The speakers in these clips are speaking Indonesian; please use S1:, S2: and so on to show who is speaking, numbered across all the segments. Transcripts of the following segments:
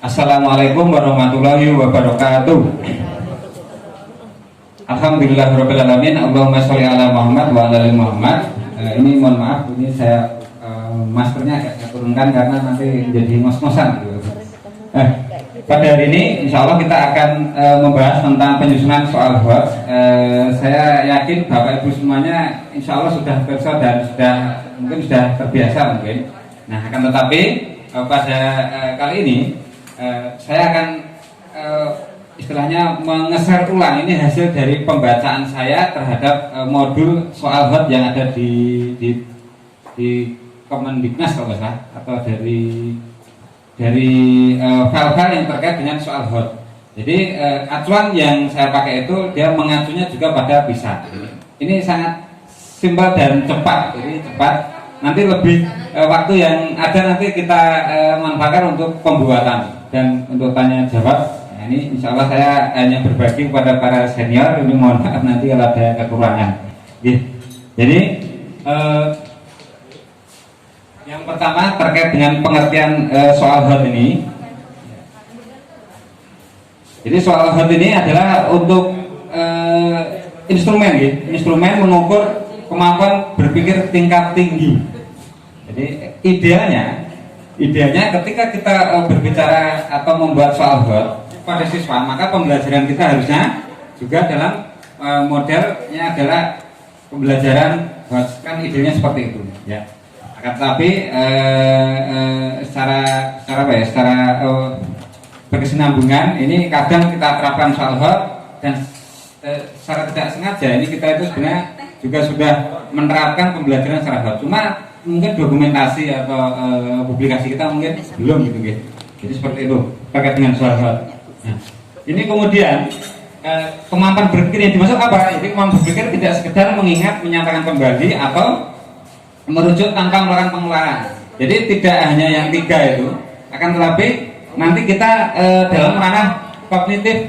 S1: Assalamualaikum warahmatullahi wabarakatuh. Alhamdulillahirabbil alamin. Allahumma sholli ala Muhammad wa ala ali Muhammad. Ini mohon maaf, ini saya maskernya agak saya turunkan karena nanti jadi ngos-ngosan gitu. Pada hari ini insya Allah kita akan membahas tentang penyusunan soal HOT. Saya yakin Bapak Ibu semuanya insya Allah sudah bersa dan mungkin sudah terbiasa mungkin. Nah, akan tetapi pada kali ini saya akan istilahnya mengeser ulang ini hasil dari pembacaan saya terhadap modul soal HOT yang ada di Kemendiknas kalau nggak salah, atau dari file-file yang terkait dengan soal HOT. Jadi acuan yang saya pakai itu dia mengacunya juga pada PISA. Ini sangat simpel dan cepat. Jadi cepat. Nanti lebih waktu yang ada nanti kita manfaatkan untuk pembuatan dan untuk tanya jawab. Nah, ini insya Allah saya hanya berbagi kepada para senior. Ini mohon maaf nanti kalau ada kekurangan. Jadi yang pertama terkait dengan pengertian soal HOT ini. Jadi soal HOT ini adalah untuk instrumen mengukur kemampuan berpikir tingkat tinggi. Jadi idealnya ketika kita berbicara atau membuat soal HOT pada siswa, maka pembelajaran kita harusnya juga dalam modelnya adalah pembelajaran HOT, kan idealnya seperti itu, ya. Tapi secara berkesinambungan ini kadang kita terapkan soal HOT dan secara tidak sengaja ini kita itu sebenarnya juga sudah menerapkan pembelajaran secara HOT. Cuma mungkin dokumentasi atau publikasi kita mungkin belum gitu. Jadi seperti itu terkait dengan soal HOT. Nah, ini kemudian kemampuan berpikir yang dimaksud apa? Jadi kemampuan berpikir tidak sekedar mengingat, menyatakan kembali atau merujuk tanpa melakukan pengeluaran. Jadi tidak hanya yang tiga itu, akan tetapi nanti kita dalam ranah kognitif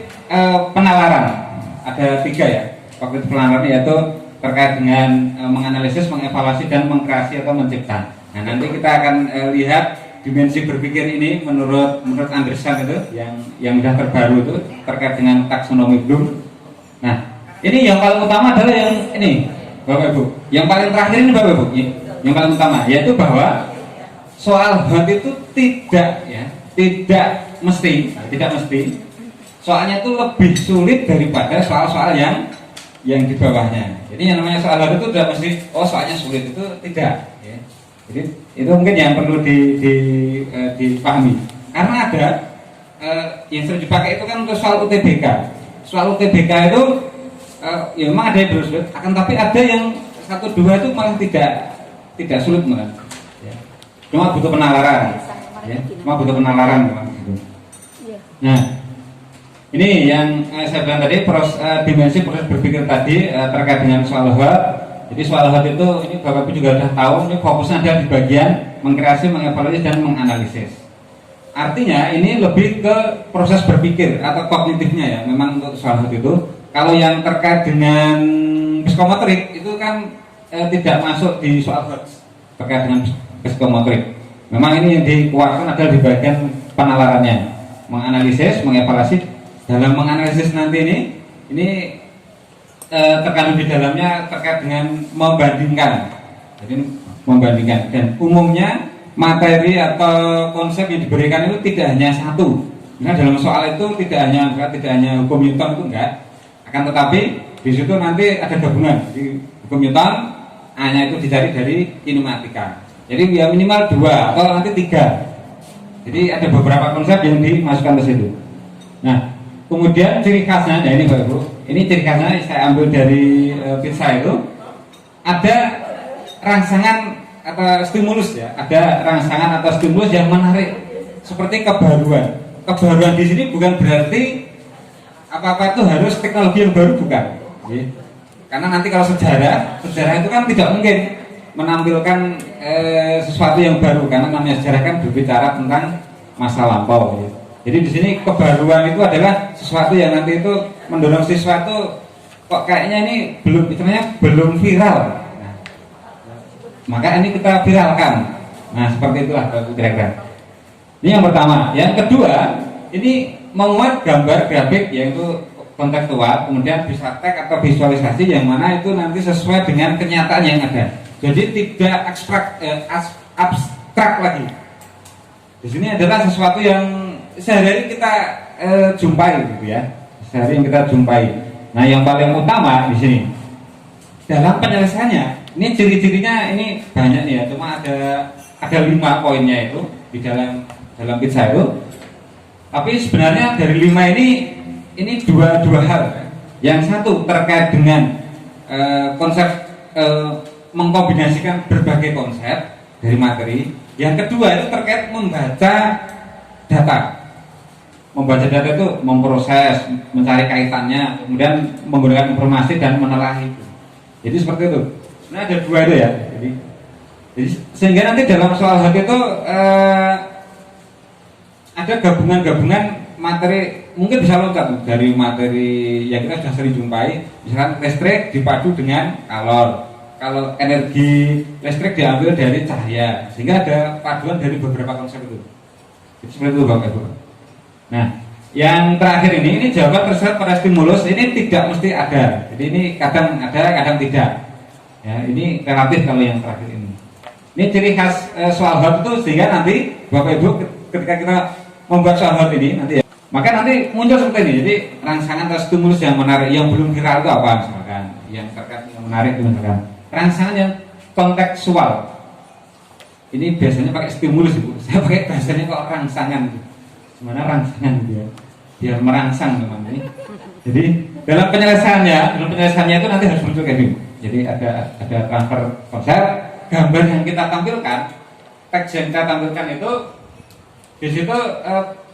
S1: penalaran ada tiga ya. Kognitif penalaran yaitu terkait dengan menganalisis, mengevaluasi dan mengkreasi atau mencipta. Nah, nanti kita akan lihat dimensi berpikir ini menurut Anderson itu yang sudah terbaru itu terkait dengan taksonomi Bloom. Nah, ini yang paling utama adalah yang ini Bapak Ibu. Yang paling terakhir ini Bapak Ibu. Yang paling utama yaitu bahwa soal HOT itu tidak mesti soalnya itu lebih sulit daripada soal-soal yang di bawahnya. Jadi yang namanya soal HOT itu tidak mesti soalnya sulit, itu tidak ya. Jadi itu mungkin yang perlu dipahami. Karena ada yang sering dipakai itu kan untuk soal UTBK. Soal UTBK itu ya memang ada yang sulit, akan tapi ada yang 1, 2 itu malah tidak sulit malah. Ya. Cuma butuh penalaran. Ya. Cuma butuh penalaran memang gitu. Nah, ini yang saya bilang tadi dimensi proses berpikir tadi terkait dengan soal HOT. Jadi soal HOT itu ini Bapak Ibu juga sudah tahu, ini fokusnya adalah di bagian mengkreasi, mengevaluasi dan menganalisis. Artinya ini lebih ke proses berpikir atau kognitifnya ya. Memang untuk soal HOT itu, kalau yang terkait dengan psikomotorik itu kan tidak masuk di soal HOT terkait dengan psikomotorik. Memang ini yang dikeluarkan adalah di bagian penalarannya, menganalisis, mengevaluasi. Dalam menganalisis nanti ini terkandung di dalamnya terkait dengan membandingkan. Jadi membandingkan, dan umumnya materi atau konsep yang diberikan itu tidak hanya satu. Nah, dalam soal itu tidak hanya hukum Newton itu enggak. Akan tetapi di situ nanti ada gabungan. Di hukum Newton hanya itu dicari dari kinematika. Jadi ya minimal 2 atau nanti 3. Jadi ada beberapa konsep yang dimasukkan ke situ. Nah, kemudian ciri khasnya, nah ini Bapak Ibu, ini ciri khasnya saya ambil dari PISA itu ada rangsangan atau stimulus ya, ada rangsangan atau stimulus yang menarik seperti kebaruan. Kebaruan di sini bukan berarti apa-apa itu harus teknologi yang baru, bukan. Ya. Karena nanti kalau sejarah itu kan tidak mungkin menampilkan sesuatu yang baru, karena namanya sejarah kan berbicara tentang masa lampau. Ya. Jadi di sini kebaruan itu adalah sesuatu yang nanti itu mendorong siswa itu kok kayaknya ini belum viral. Nah, maka ini kita viralkan. Nah, seperti itulah kira-kira. Ini yang pertama. Yang kedua, ini memuat gambar grafik yaitu kontekstual, kemudian bisa teks atau visualisasi yang mana itu nanti sesuai dengan kenyataan yang ada. Jadi tidak abstrak lagi. Di sini adalah sesuatu yang sehari-hari kita jumpai gitu ya. Sehari yang kita jumpai. Nah, yang paling utama di sini dalam penyelesaiannya, ini ciri-cirinya ini banyak nih ya. Cuma ada 5 poinnya itu di dalam pizza itu. Tapi sebenarnya dari 5 ini dua hal. Yang satu terkait dengan konsep mengkombinasikan berbagai konsep dari materi. Yang kedua itu terkait membaca data. Membaca data itu memproses, mencari kaitannya, kemudian menggunakan informasi dan menelaah itu. Jadi seperti itu. Nah, ada 2 itu ya. Jadi sehingga nanti dalam soal HAT itu ada gabungan-gabungan materi, mungkin bisa lengkap dari materi yang kita sudah sering jumpai, misalkan listrik dipadu dengan kalau energi listrik diambil dari cahaya, sehingga ada paduan dari beberapa konsep itu. Jadi seperti itu Bapak Ibu. Nah, yang terakhir ini jawaban terserah pada stimulus ini tidak mesti ada. Jadi ini kadang ada, kadang tidak. Ya, ini relatif kalau yang terakhir ini. Ini ciri khas soal HAT itu, sehingga nanti Bapak Ibu ketika kita membuat soal HAT ini nanti ya, maka nanti muncul seperti ini. Jadi rangsangan atau stimulus yang menarik, yang belum viral itu apa misalkan, yang terkait yang menarik itu misalkan rangsangan yang kontekstual. Ini biasanya pakai stimulus Ibu. Saya pakai bahasanya kok rangsangan. Gimana rangsangan gitu ya? Biar merangsang teman ini. Jadi dalam penyelesaiannya itu nanti harus muncul kayak gini. Jadi ada transfer konsep, gambar yang kita tampilkan, teks yang kita tampilkan itu di situ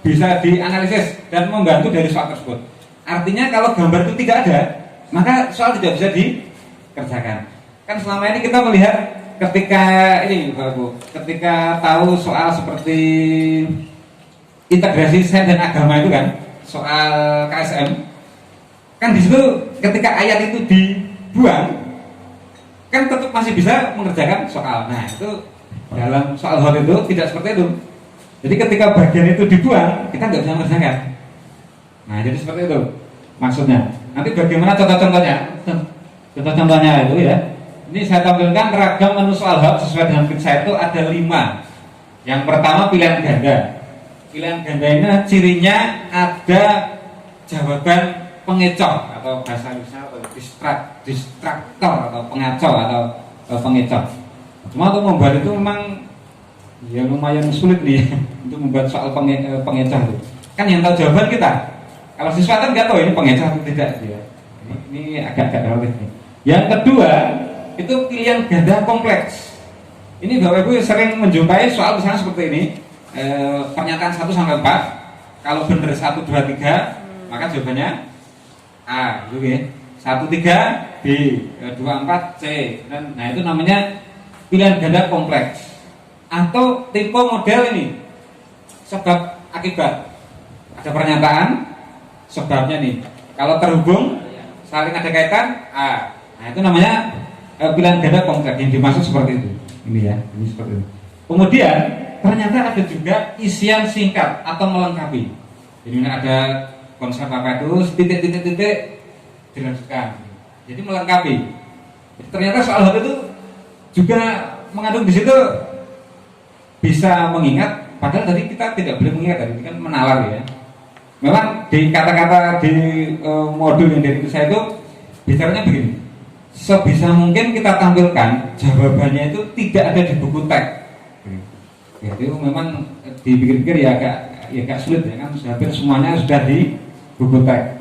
S1: bisa dianalisis dan membantu dari soal tersebut. Artinya kalau gambar itu tidak ada, maka soal tidak bisa dikerjakan. Kan selama ini kita melihat ketika ini Bapak Bu, ketika tahu soal seperti integrasi sains dan agama itu kan, soal KSM, kan di situ ketika ayat itu dibuang, kan tetap masih bisa mengerjakan soal. Nah, itu dalam soal HAT itu tidak seperti itu. Jadi ketika bagian itu dibuang, kita nggak bisa mengerjakan. Nah, jadi seperti itu maksudnya. Nanti bagaimana contoh-contohnya? Contoh-contohnya itu ya. Ini saya tampilkan ragam menu soal HAT sesuai dengan pizza itu ada 5. Yang pertama pilihan ganda. Pilihan ganda ini cirinya ada jawaban pengecoh atau bahasa Indonesia atau distraktor atau pengacau atau pengecoh. Cuma untuk membuat itu memang ya lumayan sulit nih untuk membuat soal pengecoh itu. Kan yang tahu jawaban kita. Kalau siswa kan nggak tahu ini pengecoh atau tidak dia. Ini agak relatif nih. Yang kedua itu pilihan ganda kompleks. Ini Bapak Ibu sering menjumpai soal misalnya seperti ini. Pernyataan 1 sampai 4. Kalau benar 1, 2, 3, maka jawabannya A, gitu ya. 1, 3 B, 2, 4 C. Dan nah itu namanya pilihan ganda kompleks. Atau tipe model ini sebab akibat. Ada pernyataan, sebabnya nih. Kalau terhubung, saling ada kaitan A. Nah itu namanya pilihan ganda kompleks yang dimaksud seperti itu. Ini ya, ini seperti itu. Kemudian ternyata ada juga isian singkat atau melengkapi. Jadi ada konsep apa itu titik-titik dilanjutkan. Jadi melengkapi. Jadi, ternyata soal HAT itu juga mengandung di situ bisa mengingat. Padahal tadi kita tidak boleh mengingat, tadi kan menalar ya. Memang di kata-kata di modul yang dari saya itu bicaranya begini. Sebisa mungkin kita tampilkan jawabannya itu tidak ada di buku teks. Ya, itu memang dipikir-pikir ya agak sulit ya kan, hampir semuanya sudah di buku teks.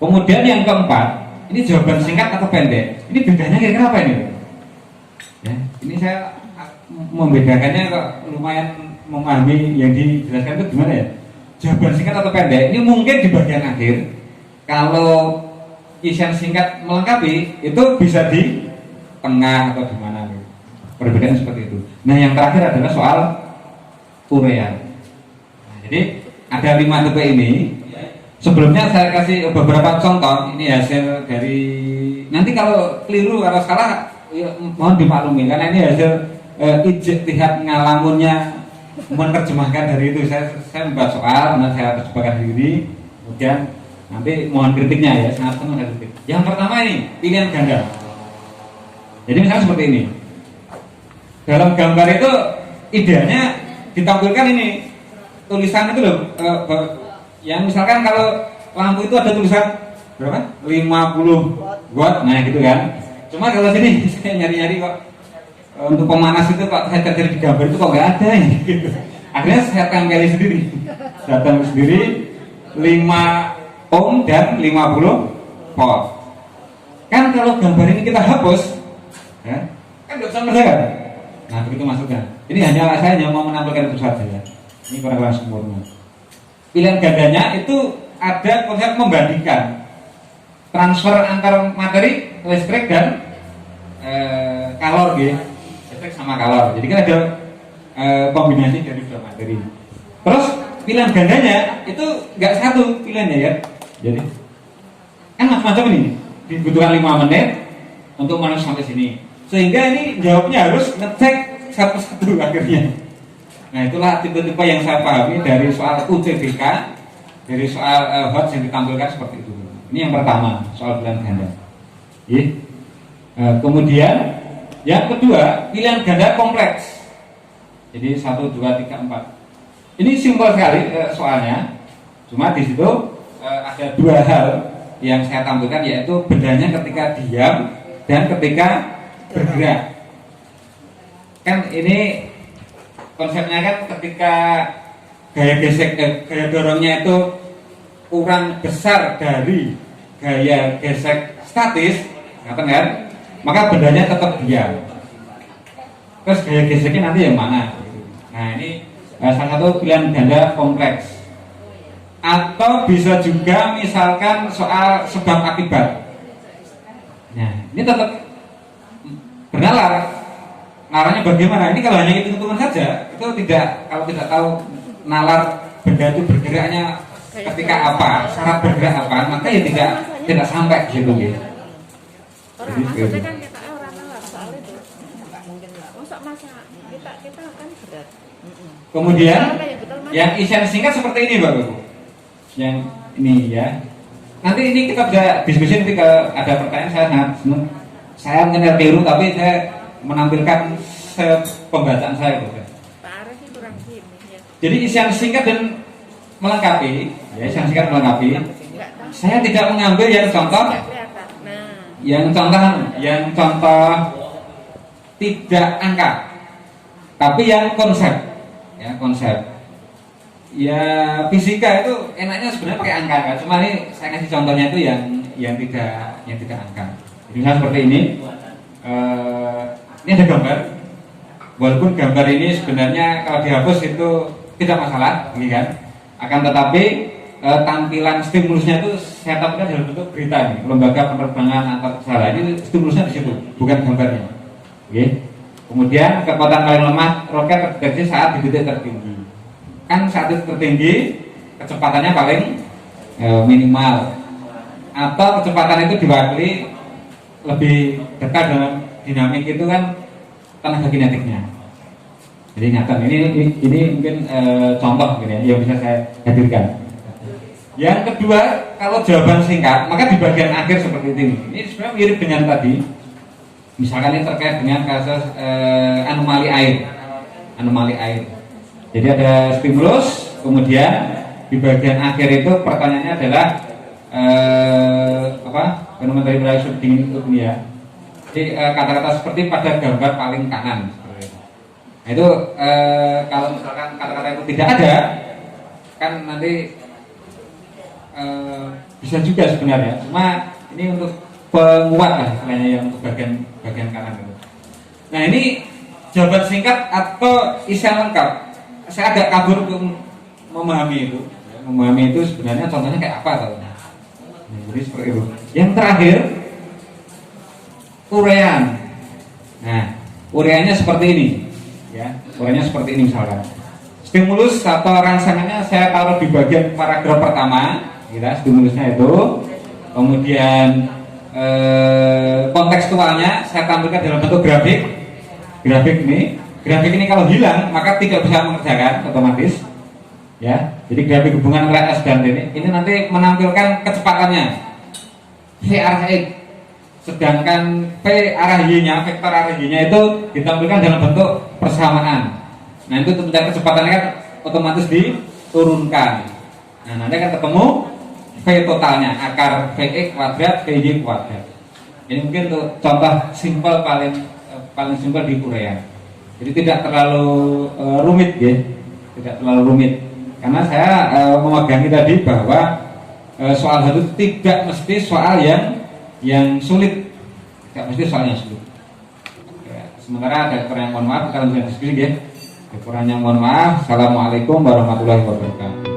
S1: Kemudian yang keempat, ini jawaban singkat atau pendek. Ini bedanya kira-kira apa ini? Ya, ini saya membedakannya kok lumayan memahami yang dijelaskan itu gimana ya? Jawaban singkat atau pendek ini mungkin di bagian akhir. Kalau isian singkat melengkapi itu bisa di tengah atau di mana gitu. Perbedaan seperti itu. Nah, yang terakhir adalah soal urean. Nah, jadi ada 5 tipe ini. Sebelumnya saya kasih beberapa contoh. Ini hasil dari, nanti kalau keliru atau salah ya, mohon dimaklumi karena ini hasil ijtihad ngalamunnya menerjemahkan dari itu. Saya membuat soal, kemudian saya terjemahkan diri, kemudian nanti mohon kritiknya ya, sangat senang saya kritik. Yang pertama ini pilihan ganda. Jadi misalnya seperti ini. Dalam gambar itu idealnya ditampilkan ini tulisan itu loh, yang misalkan kalau lampu itu ada tulisan berapa? 50 watt, nah gitu kan. Cuma kalau sini saya nyari-nyari kok untuk pemanas itu kok saya cari di gambar itu kok nggak ada ya, gitu. Akhirnya saya tempeli sendiri. Saya tempeli sendiri 5 ohm dan 50 volt. Kan kalau gambar ini kita hapus, ya, kan nggak bisa melihat. Nah begitu maksudnya. Ini saya hanya mau menampilkan itu saja ya. Ini kurang sempurna. Pilihan gandanya itu ada konsep membandingkan transfer antar materi listrik dan kalor gitu. Listrik sama kalor. Jadi kan ada kombinasi dari dua materi. Terus pilihan gandanya itu nggak satu pilihannya ya. Jadi kan macam-macam ini. Dibutuhkan 5 menit untuk menulis sampai sini. Sehingga ini jawabnya harus ngecek satu-satu akhirnya. Nah itulah tipe-tipe yang saya pahami dari soal UTBK, dari soal HOTS yang ditampilkan seperti itu. Ini yang pertama, soal pilihan ganda. Kemudian yang kedua, pilihan ganda kompleks. Jadi 1, 2, 3, 4. Ini simpel sekali soalnya. Cuma di situ ada 2 hal yang saya tampilkan, yaitu bendanya ketika diam dan ketika bergerak. Kan ini konsepnya kan ketika gaya gesek, gaya dorongnya itu kurang besar dari gaya gesek statis, kan? Maka bendanya tetap diam. Terus gaya geseknya nanti yang mana? Nah ini salah satu pilihan ganda kompleks. Atau bisa juga misalkan soal sebab akibat. Nah ini tetap bernalar. Nalarnya bagaimana? Ini kalau hanya hitung-hitungan saja, itu kalau tidak tahu nalar benda itu bergeraknya ketika apa, syarat bergerak apa, maka ya tidak sampai gitu ya.
S2: Orang maksudnya kan kita orang nalar soal itu. Mungkin enggak. Masa kita kan berat.
S1: Kemudian yang isian singkat seperti ini Bapak Ibu. Yang ini ya. Nanti ini kita bisa diskusi nanti kalau ada pertanyaan, saya sangat senang. Saya mengenal tiru tapi saya menampilkan pembacaan saya gitu.
S2: Pak Arif sih kurang gini ya.
S1: Jadi isian singkat dan melengkapi, ya isian singkat melengkapi. Saya tidak mengambil yang contoh, yang contoh tidak angka, tapi yang konsep, ya konsep. Ya fisika itu enaknya sebenarnya pakai angka, kan? Cuma ini saya kasih contohnya itu yang tidak angka. Jadi misalnya seperti ini. Ini ada gambar. Walaupun gambar ini sebenarnya kalau dihapus itu tidak masalah, ini kan. Akan tetapi tampilan stimulusnya itu saya tampilkan dalam bentuk berita nih, lembaga penerbangan antar negara. Ini stimulusnya di situ, bukan gambarnya. Oke. Kemudian kekuatan paling lemah roket terdeteksi saat di titik tertinggi. Kan saat itu tertinggi kecepatannya paling minimal. Atau kecepatan itu diwakili lebih dekat dalam dinamik itu kan tenaga kinetiknya. Jadi ingatan ini mungkin contoh gini ya, yang bisa saya hadirkan. Yang kedua, kalau jawaban singkat, maka di bagian akhir seperti ini. Ini sebenarnya mirip dengan tadi. Misalkan ini terkait dengan kasus anomali air. Jadi ada stimulus, kemudian di bagian akhir itu pertanyaannya adalah fenomena dari wilayah subdingin itu ya. Jadi kata-kata seperti pada gambar paling kanan. Nah itu kalau misalkan kata-kata itu tidak ada, kan nanti bisa juga sebenarnya. Cuma ini untuk penguat lah istilahnya yang untuk bagian kanan itu. Nah ini jawaban singkat atau isian lengkap. Saya agak kabur untuk memahami itu. Memahami itu sebenarnya contohnya kayak apa tahu. Jadi seperti itu. Yang terakhir uraian. Nah, uraiannya seperti ini, ya. Uraiannya seperti ini misalkan. Stimulus atau rangsangannya saya taruh di bagian paragraf pertama, ya, stimulusnya itu. Kemudian kontekstualnya saya tampilkan dalam bentuk grafik ini. grafik ini kalau hilang maka tidak bisa mengerjakan otomatis. Ya, jadi grafik hubungan antara S dan T ini nanti menampilkan kecepatannya V arah X, sedangkan V arah Y-nya, vektor arah Y-nya itu ditampilkan dalam bentuk persamaan. Nah itu mencari kecepatannya kan otomatis diturunkan. Nah nanti akan ketemu V totalnya, akar Vx kuadrat Vy kuadrat. Ini mungkin untuk contoh simpel paling simpel di Korea. Jadi tidak terlalu rumit ya, tidak terlalu rumit. Karena saya memegangi tadi bahwa soal itu tidak mesti soal yang sulit, tidak mesti soal yang sulit. Ya, sementara ada kurang, mohon maaf, kita lanjutkan diskusi ya. Kurangnya mohon maaf. Assalamualaikum warahmatullahi wabarakatuh.